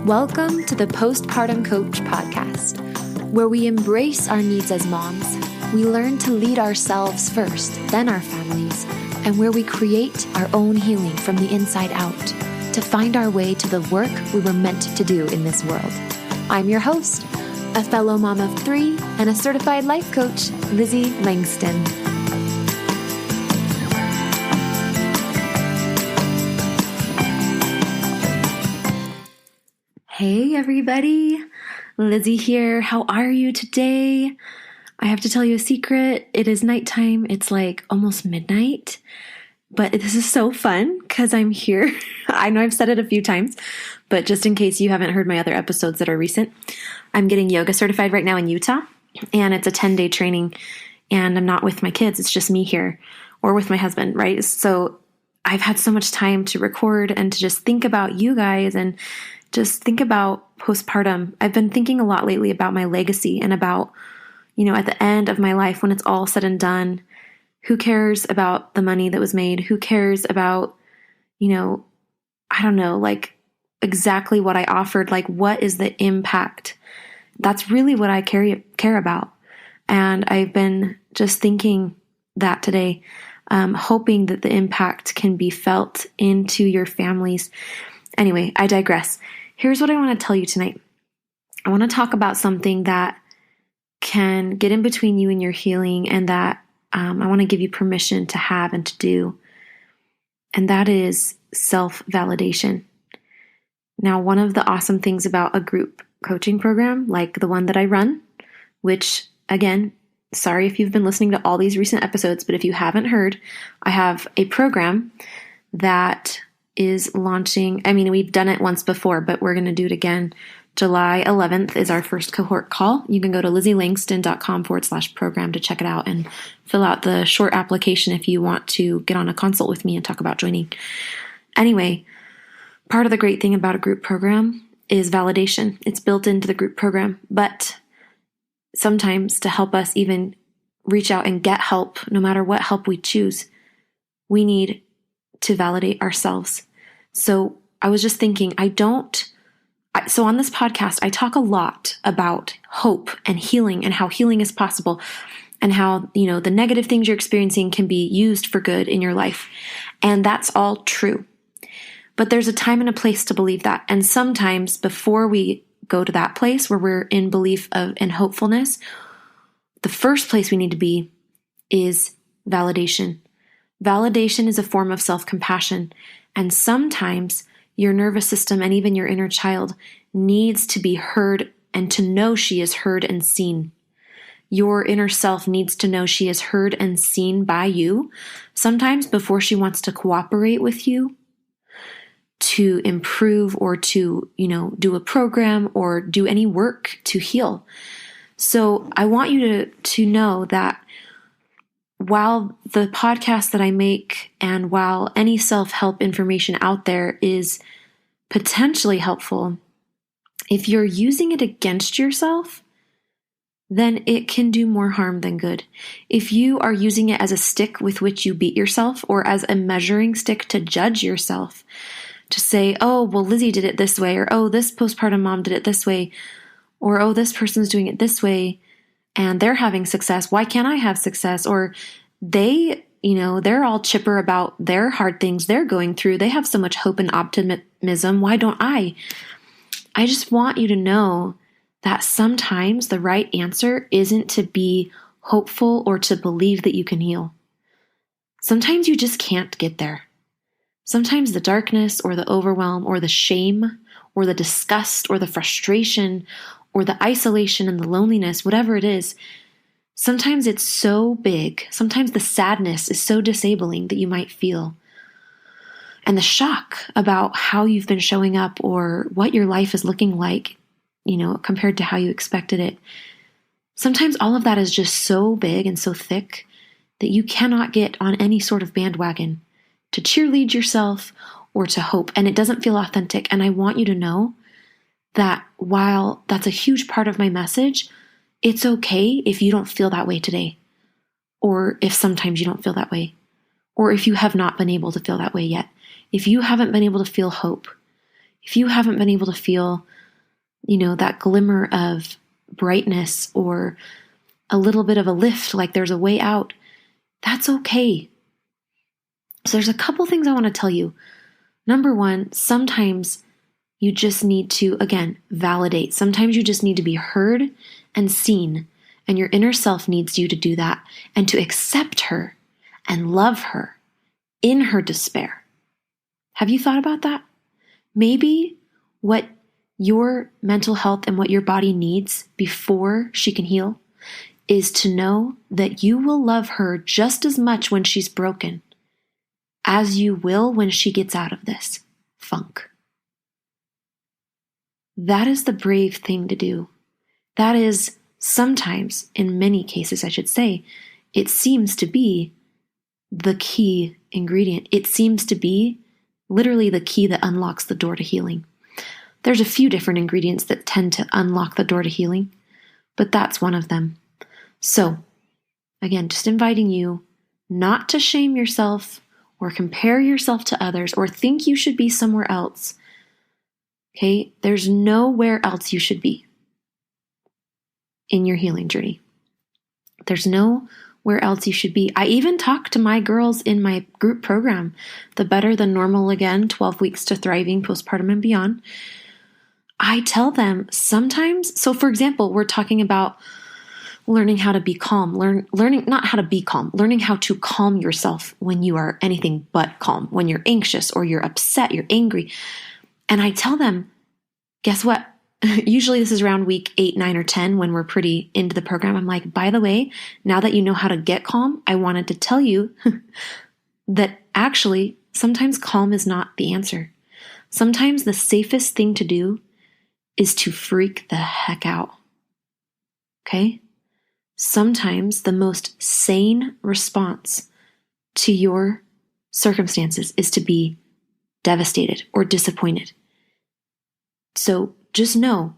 Welcome to the Postpartum Coach podcast, where we embrace our needs as moms, we learn to lead ourselves first, then our families, and where we create our own healing from the inside out to find our way to the work we were meant to do in this world. I'm your host, a fellow mom of 3 and a certified life coach, Lizzie Langston. Hey everybody, Lizzie here. How are you today? I have to tell you a secret. It is nighttime. It's like almost midnight, but this is so fun because I'm here. I know I've said it a few times, but just in case you haven't heard my other episodes that are recent, I'm getting yoga certified right now in Utah, and it's a 10-day training, and I'm not with my kids. It's just me here or with my husband, right? So I've had so much time to record and to just think about you guys and just think about postpartum. I've been thinking a lot lately about my legacy and about, at the end of my life, when it's all said and done, who cares about the money that was made? Who cares about, exactly what I offered? Like, what is the impact? That's really what I care about. And I've been just thinking that today, hoping that the impact can be felt into your families. Anyway, I digress. Here's what I want to tell you tonight. I want to talk about something that can get in between you and your healing, and that I want to give you permission to have and to do. And that is self-validation. Now, one of the awesome things about a group coaching program like the one that I run, which again, sorry if you've been listening to all these recent episodes, but if you haven't heard, I have a program that is launching. We've done it once before, but we're going to do it again. July 11th is our first cohort call. You can go to LizzieLangston.com/program to check it out and fill out the short application if you want to get on a consult with me and talk about joining. Anyway, part of the great thing about a group program is validation. It's built into the group program, but sometimes to help us even reach out and get help, no matter what help we choose, we need to validate ourselves. So I was just thinking, so on this podcast, I talk a lot about hope and healing and how healing is possible and how, the negative things you're experiencing can be used for good in your life. And that's all true. But there's a time and a place to believe that. And sometimes before we go to that place where we're in belief and hopefulness, the first place we need to be is validation. Validation is a form of self-compassion, and sometimes your nervous system and even your inner child needs to be heard and to know she is heard and seen. Your inner self needs to know she is heard and seen by you, sometimes before she wants to cooperate with you to improve or to, do a program or do any work to heal. So I want you to know that while the podcast that I make and while any self-help information out there is potentially helpful, if you're using it against yourself, then it can do more harm than good. If you are using it as a stick with which you beat yourself or as a measuring stick to judge yourself, to say, oh, well, Lizzie did it this way, or oh, this postpartum mom did it this way, or oh, this person's doing it this way, and they're having success. Why can't I have success? Or they're all chipper about their hard things they're going through. They have so much hope and optimism. Why don't I? I just want you to know that sometimes the right answer isn't to be hopeful or to believe that you can heal. Sometimes you just can't get there. Sometimes the darkness or the overwhelm or the shame or the disgust or the frustration or the isolation and the loneliness, whatever it is, sometimes it's so big. Sometimes the sadness is so disabling that you might feel. And the shock about how you've been showing up or what your life is looking like, compared to how you expected it. Sometimes all of that is just so big and so thick that you cannot get on any sort of bandwagon to cheerlead yourself or to hope. And it doesn't feel authentic. And I want you to know that while that's a huge part of my message, it's okay if you don't feel that way today, or if sometimes you don't feel that way, or if you have not been able to feel that way yet. If you haven't been able to feel hope, if you haven't been able to feel that glimmer of brightness or a little bit of a lift, like there's a way out, that's okay. So there's a couple things I want to tell you. Number one, sometimes you just need to, again, validate. Sometimes you just need to be heard and seen, and your inner self needs you to do that and to accept her and love her in her despair. Have you thought about that? Maybe what your mental health and what your body needs before she can heal is to know that you will love her just as much when she's broken as you will when she gets out of this funk. That is the brave thing to do. That is sometimes, in many cases, I should say, it seems to be the key ingredient. It seems to be literally the key that unlocks the door to healing. There's a few different ingredients that tend to unlock the door to healing, but that's one of them. So, again, just inviting you not to shame yourself or compare yourself to others or think you should be somewhere else. Okay? There's nowhere else you should be in your healing journey. There's nowhere else you should be. I even talk to my girls in my group program, the Better Than Normal Again, 12 Weeks to Thriving, Postpartum and Beyond. I tell them sometimes, so for example, we're talking about learning how to be calm, learning how to calm yourself when you are anything but calm, when you're anxious or you're upset, you're angry. And I tell them, guess what? Usually this is around week 8, 9, or 10 when we're pretty into the program. I'm like, by the way, now that you know how to get calm, I wanted to tell you that actually sometimes calm is not the answer. Sometimes the safest thing to do is to freak the heck out. Okay? Sometimes the most sane response to your circumstances is to be devastated or disappointed. So just know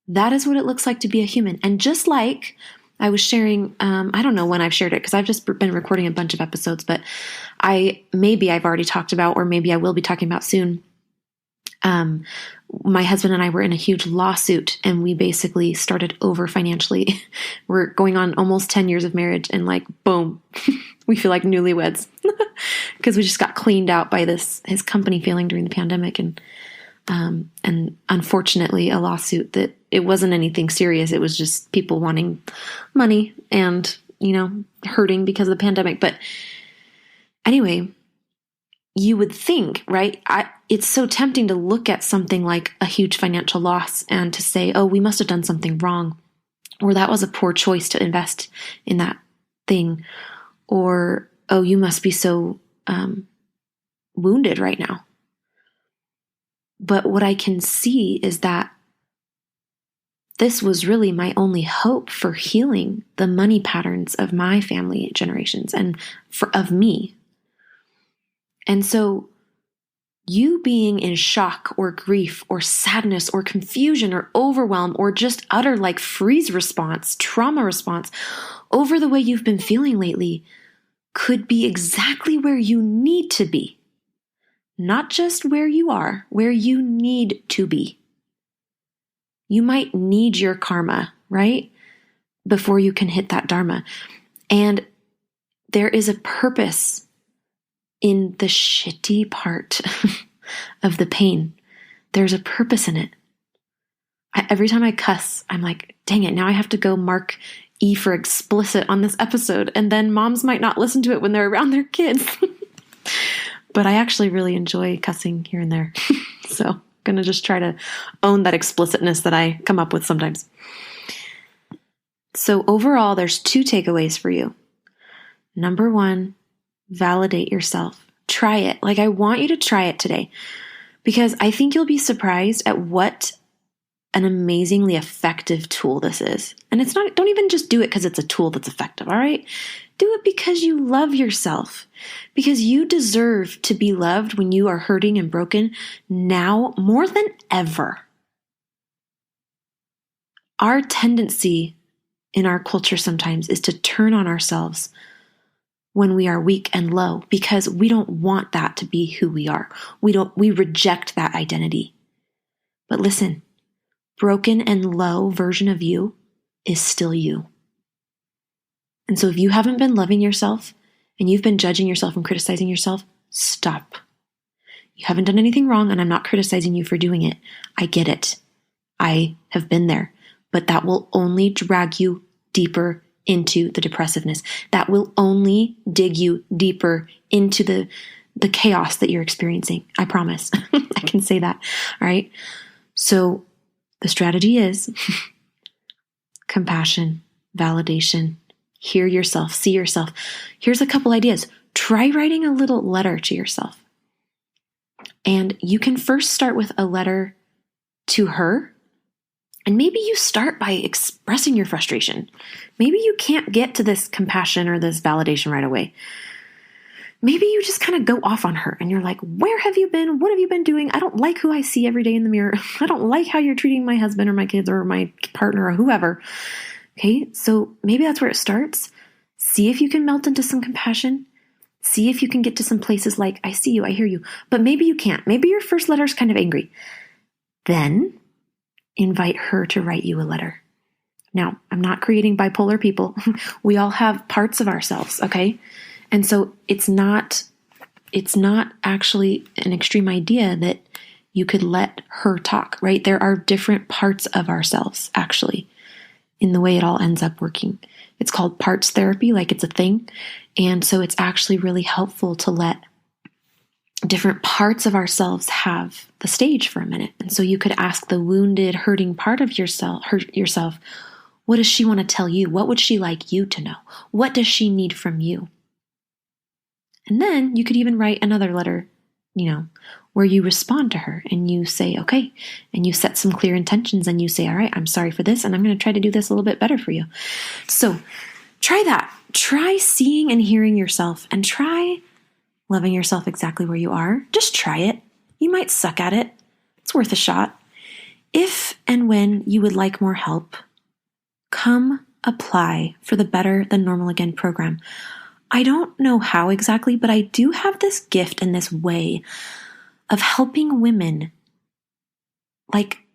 that is what it looks like to be a human. And just like I was sharing, I don't know when I've shared it because I've just been recording a bunch of episodes, but maybe I've already talked about, or maybe I will be talking about soon. My husband and I were in a huge lawsuit and we basically started over financially. We're going on almost 10 years of marriage and like, boom, we feel like newlyweds because we just got cleaned out by his company failing during the pandemic. And unfortunately a lawsuit that it wasn't anything serious. It was just people wanting money and, hurting because of the pandemic. But anyway, you would think, right? It's so tempting to look at something like a huge financial loss and to say, oh, we must have done something wrong, or that was a poor choice to invest in that thing, or, oh, you must be so wounded right now. But what I can see is that this was really my only hope for healing the money patterns of my family generations and of me. And so you being in shock or grief or sadness or confusion or overwhelm or just utter like freeze response, trauma response over the way you've been feeling lately could be exactly where you need to be. Not just where you are, where you need to be. You might need your karma, right? Before you can hit that dharma. And there is a purpose in the shitty part of the pain. There's a purpose in it. Every time I cuss, I'm like, dang it, now I have to go mark E for explicit on this episode. And then moms might not listen to it when they're around their kids. But I actually really enjoy cussing here and there. So I'm going to just try to own that explicitness that I come up with sometimes. So overall, there's 2 takeaways for you. Number 1, validate yourself. Try it. Like, I want you to try it today because I think you'll be surprised at what an amazingly effective tool this is. And it's not, don't even just do it because it's a tool that's effective, all right? Do it because you love yourself, because you deserve to be loved when you are hurting and broken now more than ever. Our tendency in our culture sometimes is to turn on ourselves when we are weak and low because we don't want that to be who we are. We reject that identity. But listen, broken and low version of you is still you. And so if you haven't been loving yourself and you've been judging yourself and criticizing yourself, stop. You haven't done anything wrong, and I'm not criticizing you for doing it. I get it. I have been there, but that will only drag you deeper into the depressiveness. That will only dig you deeper into the chaos that you're experiencing. I promise. I can say that. All right. So the strategy is compassion, validation, hear yourself, see yourself. Here's a couple ideas. Try writing a little letter to yourself. And you can first start with a letter to her. And maybe you start by expressing your frustration. Maybe you can't get to this compassion or this validation right away. Maybe you just kind of go off on her and you're like, where have you been? What have you been doing? I don't like who I see every day in the mirror. I don't like how you're treating my husband or my kids or my partner or whoever. Okay, so maybe that's where it starts. See if you can melt into some compassion. See if you can get to some places like, I see you, I hear you. But maybe you can't. Maybe your first letter is kind of angry. Then invite her to write you a letter. Now, I'm not creating bipolar people. We all have parts of ourselves, okay? And so it's not actually an extreme idea that you could let her talk, right? There are different parts of ourselves, actually, in the way it all ends up working. It's called parts therapy, like it's a thing. And so it's actually really helpful to let different parts of ourselves have the stage for a minute. And so you could ask the wounded, hurting part of yourself, what does she want to tell you? What would she like you to know? What does she need from you? And then you could even write another letter, where you respond to her and you say, okay, and you set some clear intentions and you say, all right, I'm sorry for this, and I'm going to try to do this a little bit better for you. So try that. Try seeing and hearing yourself, and try loving yourself exactly where you are. Just try it. You might suck at it. It's worth a shot. If and when you would like more help, come apply for the Better Than Normal Again program. I don't know how exactly, but I do have this gift and this way of helping women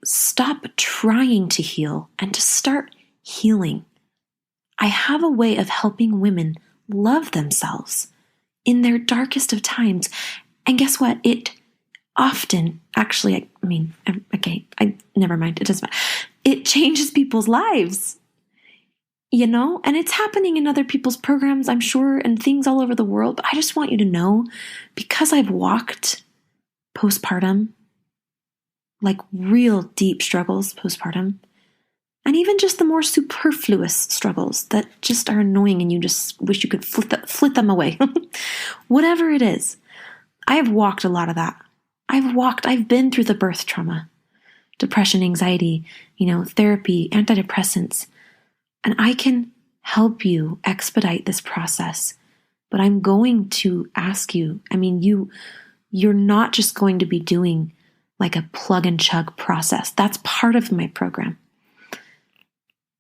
stop trying to heal and to start healing. I have a way of helping women love themselves in their darkest of times. And guess what? It often, actually, never mind. It doesn't matter. It changes people's lives, and it's happening in other people's programs, I'm sure, and things all over the world. But I just want you to know, because I've walked postpartum, real deep struggles postpartum, and even just the more superfluous struggles that just are annoying and you just wish you could flit them away. Whatever it is, I have walked a lot of that. I've been through the birth trauma, depression, anxiety, therapy, antidepressants, and I can help you expedite this process. But I'm going to ask you, you're not just going to be doing like a plug and chug process. That's part of my program.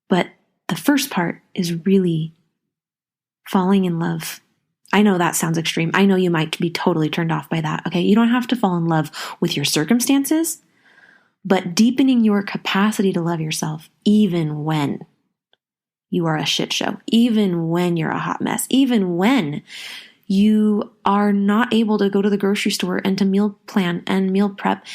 But the first part is really falling in love. I know that sounds extreme. I know you might be totally turned off by that. Okay, you don't have to fall in love with your circumstances, but deepening your capacity to love yourself, even when you are a shit show, even when you're a hot mess, even when you are not able to go to the grocery store and to meal plan and meal prep,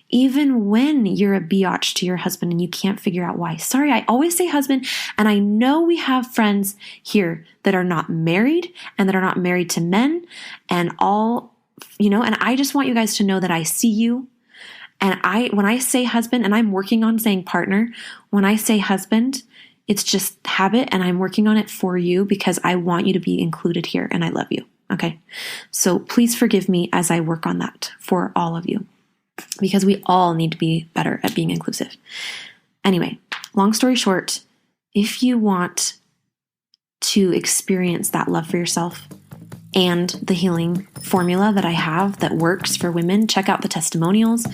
even when you're a biatch to your husband and you can't figure out why. Sorry, I always say husband, and I know we have friends here that are not married and that are not married to men and all, and I just want you guys to know that I see you. And when I say husband, and I'm working on saying partner, when I say husband, it's just habit, and I'm working on it for you because I want you to be included here and I love you. Okay. So please forgive me as I work on that for all of you, because we all need to be better at being inclusive. Anyway, long story short, if you want to experience that love for yourself and the healing formula that I have that works for women, check out the testimonials,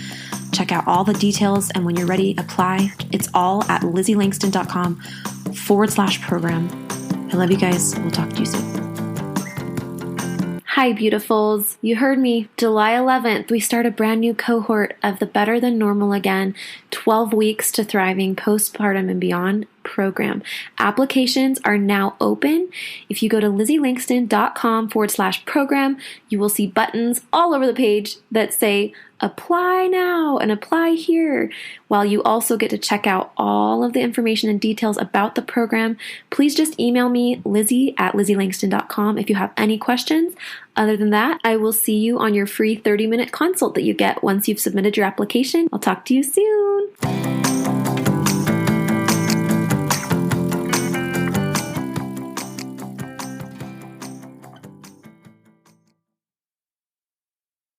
check out all the details, and when you're ready, apply. It's all at LizzieLangston.com/program. I love you guys. We'll talk to you soon. Hi, beautifuls. You heard me. July 11th, we start a brand new cohort of the Better Than Normal Again 12 Weeks to Thriving Postpartum and Beyond program. Applications are now open. If you go to lizzieLangston.com/program, you will see buttons all over the page that say apply now and apply here. While you also get to check out all of the information and details about the program, please just email me, Lizzie@LizzieLangston.com, if you have any questions. Other than that, I will see you on your free 30-minute consult that you get once you've submitted your application. I'll talk to you soon.